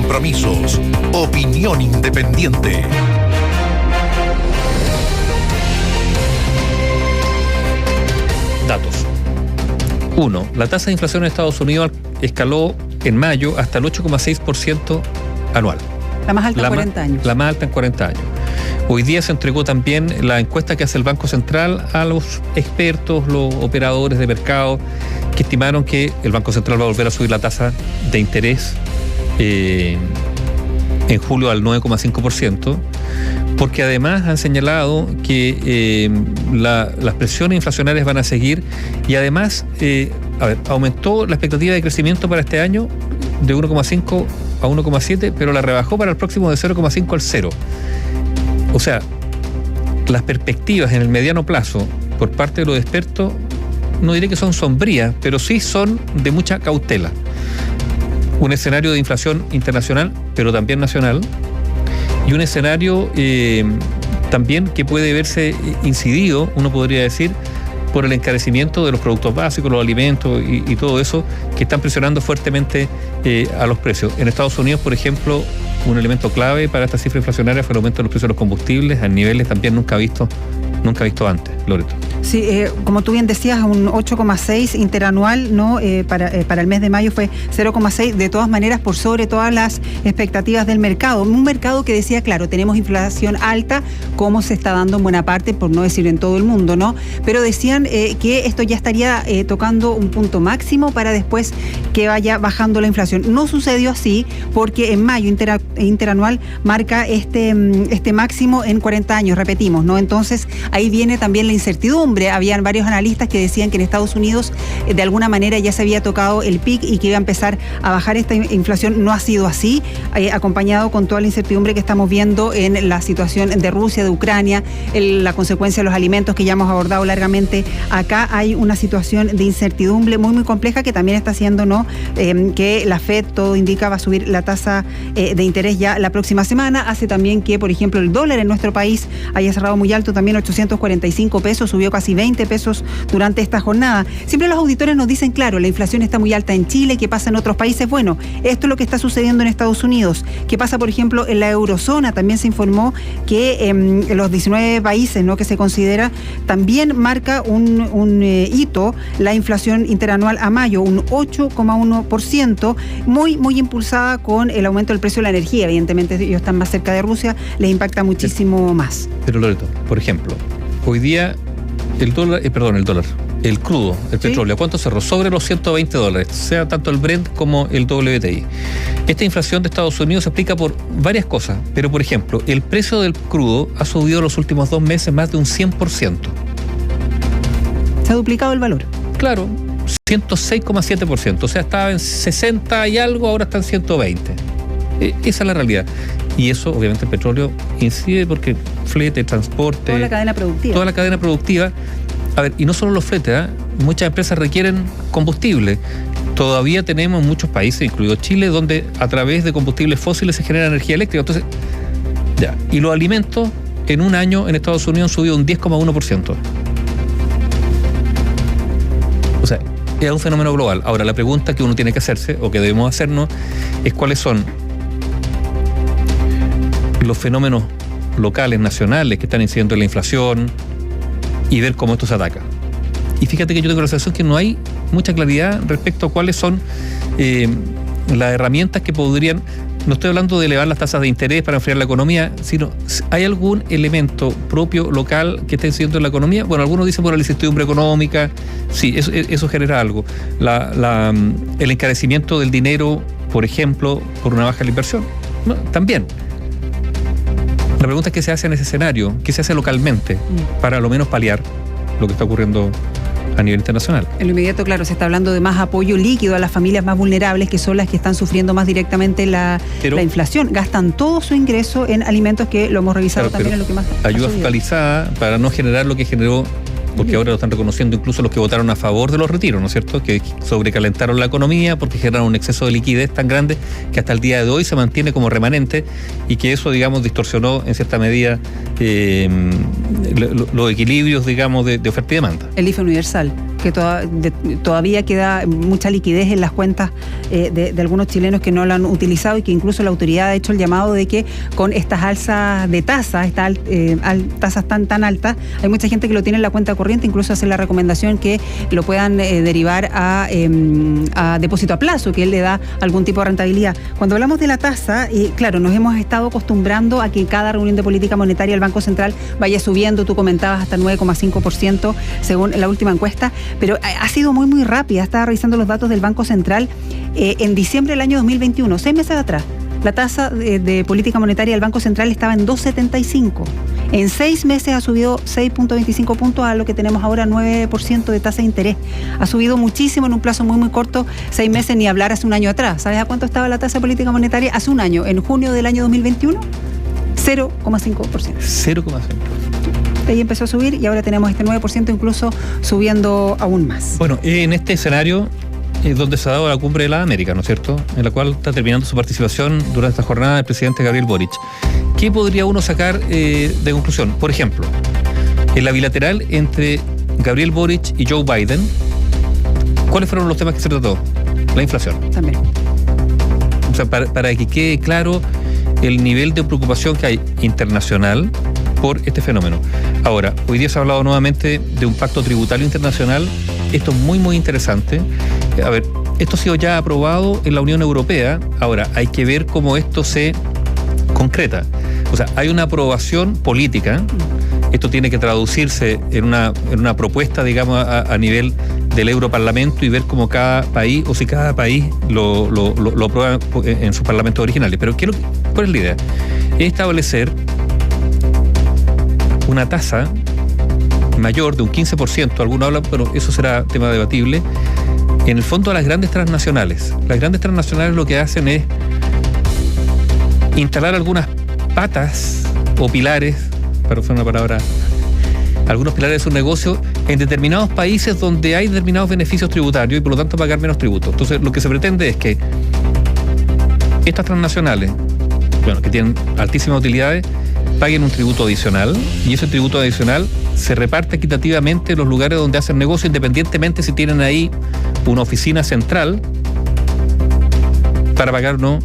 compromisos. Opinión independiente. Datos. 1. La tasa de inflación en Estados Unidos escaló en mayo hasta el 8,6% anual. La más alta en 40 años. La más alta en 40 años. Hoy día se entregó también la encuesta que hace el Banco Central a los expertos, los operadores de mercado, que estimaron que el Banco Central va a volver a subir la tasa de interés en julio al 9,5%, porque además han señalado que las presiones inflacionarias van a seguir y además aumentó la expectativa de crecimiento para este año de 1,5 a 1,7, pero la rebajó para el próximo de 0,5 al 0. O sea, las perspectivas en el mediano plazo por parte de los expertos, no diré que son sombrías, pero sí son de mucha cautela. Un escenario de inflación internacional, pero también nacional, y un escenario también que puede verse incidido, uno podría decir, por el encarecimiento de los productos básicos, los alimentos y todo eso, que están presionando fuertemente a los precios. En Estados Unidos, por ejemplo, un elemento clave para esta cifra inflacionaria fue el aumento de los precios de los combustibles a niveles también nunca visto antes, Loreto. Sí, como tú bien decías, un 8,6 interanual, ¿no? Para el mes de mayo fue 0,6, de todas maneras por sobre todas las expectativas del mercado. Un mercado que decía, claro, tenemos inflación alta, como se está dando en buena parte, por no decir en todo el mundo, ¿no? Pero decían que esto ya estaría tocando un punto máximo para después que vaya bajando la inflación. No sucedió así, porque en mayo interanual marca este máximo en 40 años, repetimos, ¿no? Entonces, ahí viene también la incertidumbre. Habían varios analistas que decían que en Estados Unidos de alguna manera ya se había tocado el pic y que iba a empezar a bajar esta inflación. No ha sido así, acompañado con toda la incertidumbre que estamos viendo en la situación de Rusia, de Ucrania, la consecuencia de los alimentos que ya hemos abordado largamente acá. Hay una situación de incertidumbre muy, muy compleja que también está haciendo, ¿no? Que la FED, todo indica, va a subir la tasa de interés ya la próxima semana. Hace también que, por ejemplo, el dólar en nuestro país haya cerrado muy alto, también 845 pesos, subió casi 20 pesos durante esta jornada. Siempre los auditores nos dicen, claro, la inflación está muy alta en Chile, ¿qué pasa en otros países? Bueno, esto es lo que está sucediendo en Estados Unidos. ¿Qué pasa, por ejemplo, en la eurozona? También se informó que en los 19 países, ¿no?, que se considera, también marca un hito la inflación interanual a mayo, un 8,1%, muy, muy impulsada con el aumento del precio de la energía. Evidentemente, ellos están más cerca de Rusia, les impacta muchísimo más. Pero Loreto, por ejemplo, hoy día el crudo, el petróleo, ¿cuánto cerró? Sobre los $120, sea tanto el Brent como el WTI. Esta inflación de Estados Unidos se explica por varias cosas, pero por ejemplo, el precio del crudo ha subido los últimos 2 meses más de un 100%. Se ha duplicado el valor. Claro, 106,7%, o sea, estaba en 60 y algo, ahora está en 120. Esa es la realidad. Y eso, obviamente, el petróleo incide porque flete, transporte... Toda la cadena productiva. A ver, y no solo los fletes, muchas empresas requieren combustible. Todavía tenemos muchos países, incluido Chile, donde a través de combustibles fósiles se genera energía eléctrica. Entonces, ya. Y los alimentos, en un año en Estados Unidos han subido un 10,1%. O sea, es un fenómeno global. Ahora, la pregunta que uno tiene que hacerse, o que debemos hacernos, es cuáles son los fenómenos locales, nacionales, que están incidiendo en la inflación y ver cómo esto se ataca. Y fíjate que yo tengo la sensación que no hay mucha claridad respecto a cuáles son las herramientas que podrían... No estoy hablando de elevar las tasas de interés para enfriar la economía, sino ¿hay algún elemento propio, local, que esté incidiendo en la economía? Bueno, algunos dicen por la incertidumbre económica, sí, eso genera algo. El encarecimiento del dinero, por ejemplo, por una baja en la inversión, no, también. La pregunta es qué se hace en ese escenario, qué se hace localmente para a lo menos paliar lo que está ocurriendo a nivel internacional. En lo inmediato, claro, se está hablando de más apoyo líquido a las familias más vulnerables, que son las que están sufriendo más directamente la inflación. Gastan todo su ingreso en alimentos, que lo hemos revisado, claro, también en lo que más ayuda focalizada para no generar lo que generó, porque ahora lo están reconociendo incluso los que votaron a favor de los retiros, ¿no es cierto? Que sobrecalentaron la economía porque generaron un exceso de liquidez tan grande que hasta el día de hoy se mantiene como remanente, y que eso, digamos, distorsionó en cierta medida los equilibrios, digamos, de oferta y demanda. El IFE universal. que todavía queda mucha liquidez en las cuentas de algunos chilenos que no lo han utilizado y que incluso la autoridad ha hecho el llamado de que con estas alzas de tasas, estas tasas tan altas, hay mucha gente que lo tiene en la cuenta corriente, incluso hace la recomendación que lo puedan derivar a depósito a plazo, que él le da algún tipo de rentabilidad. Cuando hablamos de la tasa, claro, nos hemos estado acostumbrando a que en cada reunión de política monetaria el Banco Central vaya subiendo, tú comentabas hasta 9,5% según la última encuesta, pero ha sido muy rápida. Estaba revisando los datos del Banco Central en diciembre del año 2021, 6 meses atrás. La tasa de política monetaria del Banco Central estaba en 2,75. En 6 meses ha subido 6,25 puntos a lo que tenemos ahora, 9% de tasa de interés. Ha subido muchísimo en un plazo muy corto, 6 meses, ni hablar hace un año atrás. ¿Sabes a cuánto estaba la tasa de política monetaria hace un año? En junio del año 2021, 0,5%. 0,5%. Ahí empezó a subir y ahora tenemos este 9%, incluso subiendo aún más. Bueno, en este escenario es donde se ha dado la cumbre de la América, ¿no es cierto?, en la cual está terminando su participación durante esta jornada el presidente Gabriel Boric. ¿Qué podría uno sacar de conclusión? Por ejemplo, en la bilateral entre Gabriel Boric y Joe Biden, ¿cuáles fueron los temas que se trató? La inflación. También. O sea, para que quede claro el nivel de preocupación que hay internacional por este fenómeno. Ahora, hoy día se ha hablado nuevamente de un pacto tributario internacional. Esto es muy interesante. A ver, esto ha sido ya aprobado en la Unión Europea. Ahora, hay que ver cómo esto se concreta. O sea, hay una aprobación política. Esto tiene que traducirse en una propuesta, digamos, a nivel del Europarlamento y ver cómo cada país, o si cada país lo aprueba en sus parlamentos originales. Pero ¿cuál es la idea? Es establecer una tasa mayor de un 15%, algunos hablan, pero eso será tema debatible, en el fondo a las grandes transnacionales. Las grandes transnacionales lo que hacen es instalar algunas patas o pilares, para usar una palabra, algunos pilares de su negocio en determinados países donde hay determinados beneficios tributarios y por lo tanto pagar menos tributos. Entonces lo que se pretende es que estas transnacionales, bueno, que tienen altísimas utilidades, paguen un tributo adicional y ese tributo adicional se reparte equitativamente en los lugares donde hacen negocio, independientemente si tienen ahí una oficina central para pagar o no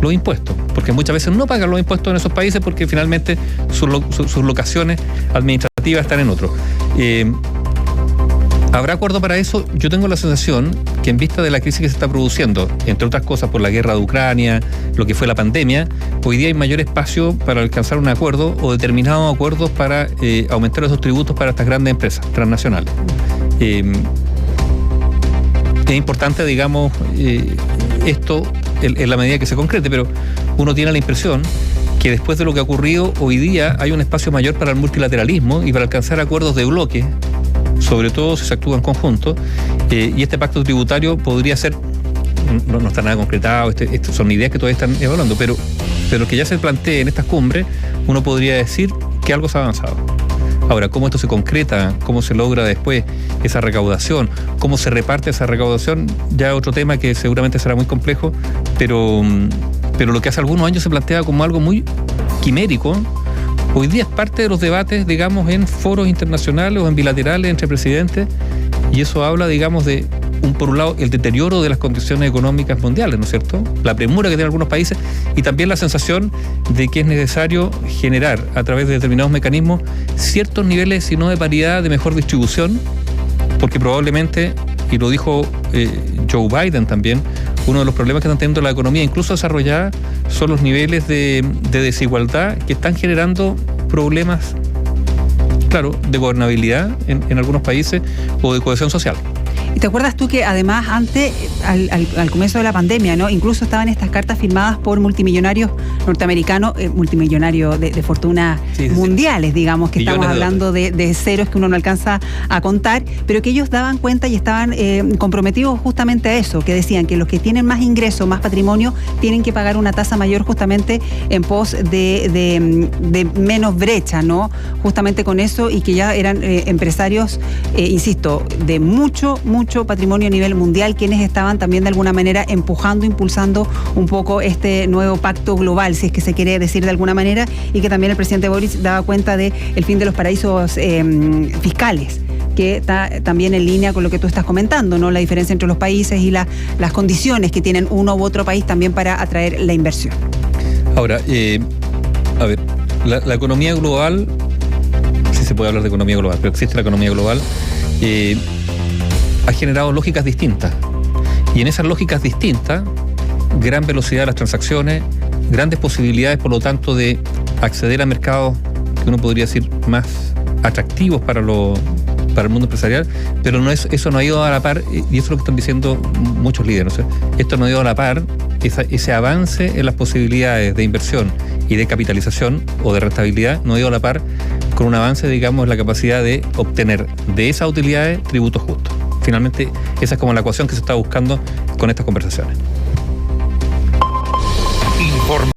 los impuestos, porque muchas veces no pagan los impuestos en esos países porque finalmente sus locaciones administrativas están en otro. ¿Habrá acuerdo para eso? Yo tengo la sensación que en vista de la crisis que se está produciendo, entre otras cosas por la guerra de Ucrania, lo que fue la pandemia, hoy día hay mayor espacio para alcanzar un acuerdo o determinados acuerdos para aumentar esos tributos para estas grandes empresas transnacionales. Es importante, digamos, esto en la medida que se concrete, pero uno tiene la impresión que después de lo que ha ocurrido, hoy día hay un espacio mayor para el multilateralismo y para alcanzar acuerdos de bloque, sobre todo si se actúa en conjunto, y este pacto tributario podría ser, no está nada concretado, son ideas que todavía están evaluando, pero que ya se plantee en estas cumbres, uno podría decir que algo se ha avanzado. Ahora, cómo esto se concreta, cómo se logra después esa recaudación, cómo se reparte esa recaudación, ya otro tema que seguramente será muy complejo, pero lo que hace algunos años se plantea como algo muy quimérico, hoy día es parte de los debates, digamos, en foros internacionales o en bilaterales entre presidentes, y eso habla, digamos, de, por un lado, el deterioro de las condiciones económicas mundiales, ¿no es cierto?, la premura que tienen algunos países, y también la sensación de que es necesario generar, a través de determinados mecanismos, ciertos niveles, si no de paridad, de mejor distribución, porque probablemente, y lo dijo Joe Biden también, uno de los problemas que están teniendo la economía, incluso desarrollada, son los niveles de desigualdad que están generando problemas, claro, de gobernabilidad en algunos países o de cohesión social. ¿Y te acuerdas tú que además antes, al comienzo de la pandemia, ¿no?, incluso estaban estas cartas firmadas por multimillonarios norteamericanos, multimillonarios de fortunas mundiales, digamos, que estamos hablando de ceros que uno no alcanza a contar, pero que ellos daban cuenta y estaban comprometidos justamente a eso, que decían que los que tienen más ingresos, más patrimonio, tienen que pagar una tasa mayor justamente en pos de menos brecha, ¿no?, justamente con eso, y que ya eran empresarios, insisto, de mucho mucho patrimonio a nivel mundial, quienes estaban también de alguna manera empujando, impulsando un poco este nuevo pacto global, si es que se quiere decir de alguna manera, y que también el presidente Boric daba cuenta de el fin de los paraísos fiscales, que está también en línea con lo que tú estás comentando, ¿no? La diferencia entre los países y las condiciones que tienen uno u otro país también para atraer la inversión. Ahora, a ver, la economía global, sí se puede hablar de economía global, pero existe la economía global, ha generado lógicas distintas. Y en esas lógicas distintas, gran velocidad de las transacciones, grandes posibilidades, por lo tanto, de acceder a mercados que uno podría decir más atractivos para el mundo empresarial, pero eso no ha ido a la par, y eso es lo que están diciendo muchos líderes. O sea, esto no ha ido a la par, ese avance en las posibilidades de inversión y de capitalización o de rentabilidad no ha ido a la par con un avance, digamos, en la capacidad de obtener de esas utilidades tributos justos. Finalmente, esa es como la ecuación que se está buscando con estas conversaciones.